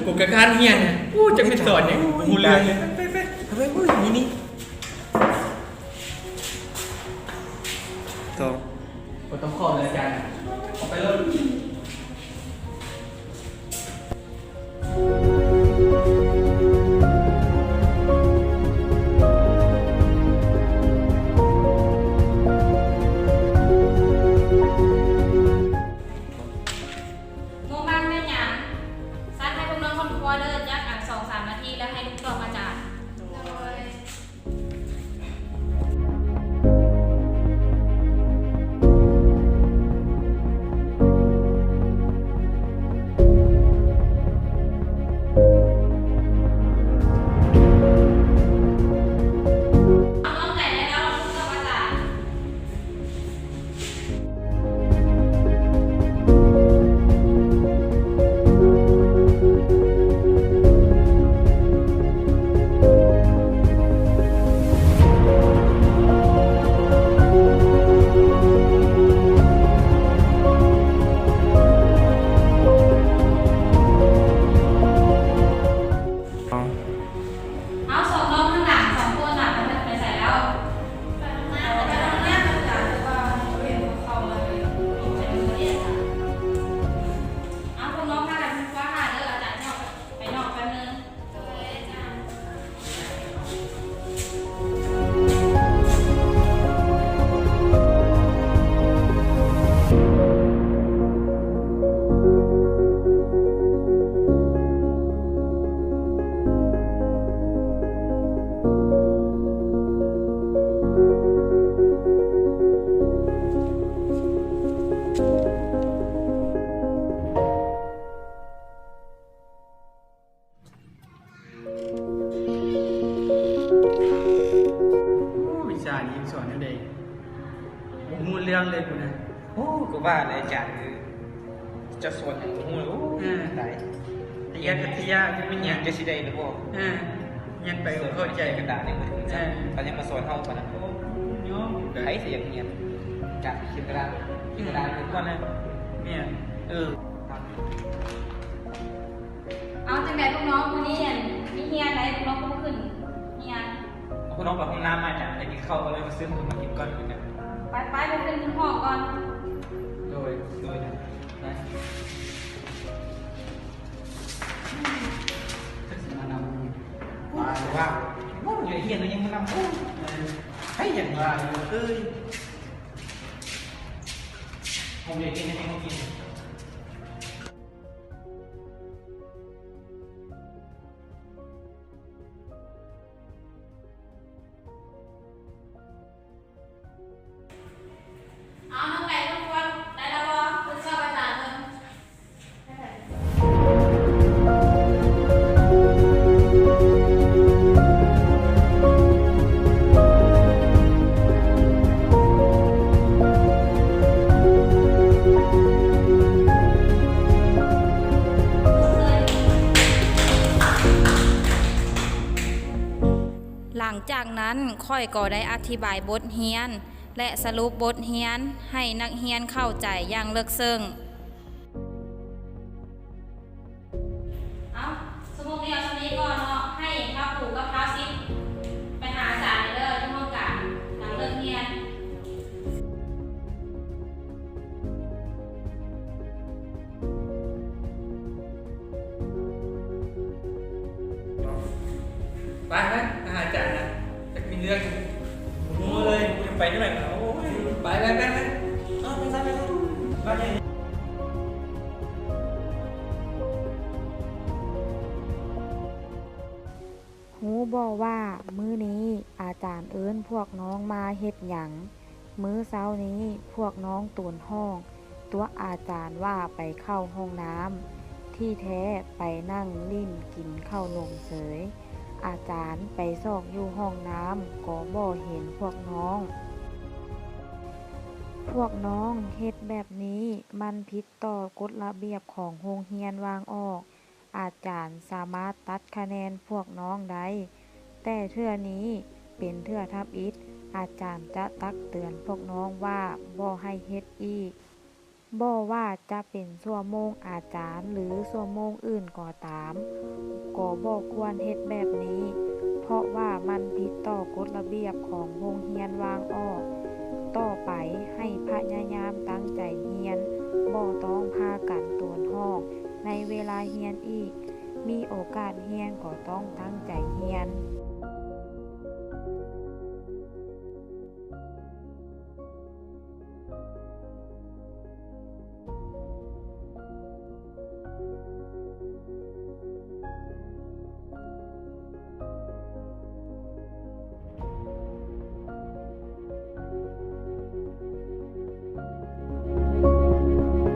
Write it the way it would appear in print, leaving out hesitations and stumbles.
กูกะการเฮียนเนี่ยกูจะไม่สอนเนี่ยกูเรียนเลยไปทำไมพูดอย่างนี้นี่ต่อกูต้องขอเลยอาจารย์ออกไปเลย2-3 นาทีแล้วให้ลูกตอบอาจารย์วิชานี้สอนเด็กผมมูเรื่องเลยกูนะโอ้ก็ว่าเลยอาจารย์คือจะสอนอย่างงูเลยโอ้ได้แต่ยากกับที่ยากจะไม่ ยั ยาง ก จะสิได้หรือเปล่ายังไปเข้าใจ กระดาษยังมาถึงจ้ะตอนยังมาสอนเฮาก่อนนะโยมไอ้เสียงเงียบจับขีดกระดาษถึงก่อนนะเนี่ยเอาจังไดพวกน้องวันนี้มีเฮียนไหนพวกน้องก็ขึ้นเฮียน คุณน้องกับห้องน้ำมาจากไปกินข้าวก็เลยมาซื้อขนมมากินก่อนเหมือนกันไปขึ้นห้องก่อนโดยนะจะมานำว่าอยู่เฮียนเรายังมานำให้อย่างนี้ผมอยากกินให้เขากินหลังจากนั้นค่อยก็ได้อธิบายบทเรียนและสรุปบทเรียนให้นักเรียนเข้าใจอย่างลึกซึ้งสมมุติเดียวตรงนี้ก่อนเนาะให้พระปู่กับพระซิปไปหาอาจารย์เลยที่ห้องการหลังเลิกเรียน ไปอาจารย์นะจะมีเรื่องงูเลยกูจะไปที่ไหนโอ้ยไปเอาไปซะไปเลย ฮู้บ่ว่ามื้อนี้อาจารย์เอิ้นพวกน้องมาเฮ็ดหยังมื้อเช้านี้พวกน้องตูนห้อง ตัวอาจารย์ว่าไปเข้าห้องน้ำที่แท้ไปนั่งลิ้นกินข้าวนมเสย อาจารย์ไปซอกอยู่ห้องน้ำก็บ่เห็นพวกน้อง พวกน้องเฮ็ดแบบนี้มันผิดต่อกฎระเบียบของโรงเรียนวางออก อาจารย์สามารถตัดคะแนนพวกน้องได้ แต่เทื่อนี้เป็นเทื่อทับอิฐ อาจารย์จะตักเตือนพวกน้องว่าบ่ให้เฮ็ดอีก บ่ว่าจะเป็นชั่วโมงอาจารย์หรือชั่วโมงอื่นก็ตาม ก็บ่ควรเฮ็ดแบบนี้ เพราะว่ามันผิดต่อกฎระเบียบของโรงเรียนวางออก ต่อไปให้พยายามตั้งใจเรียน บ่ต้องพากันโตนห้องในเวลาเรียนอีก มีโอกาสเรียนก็ต้องตั้งใจเรียน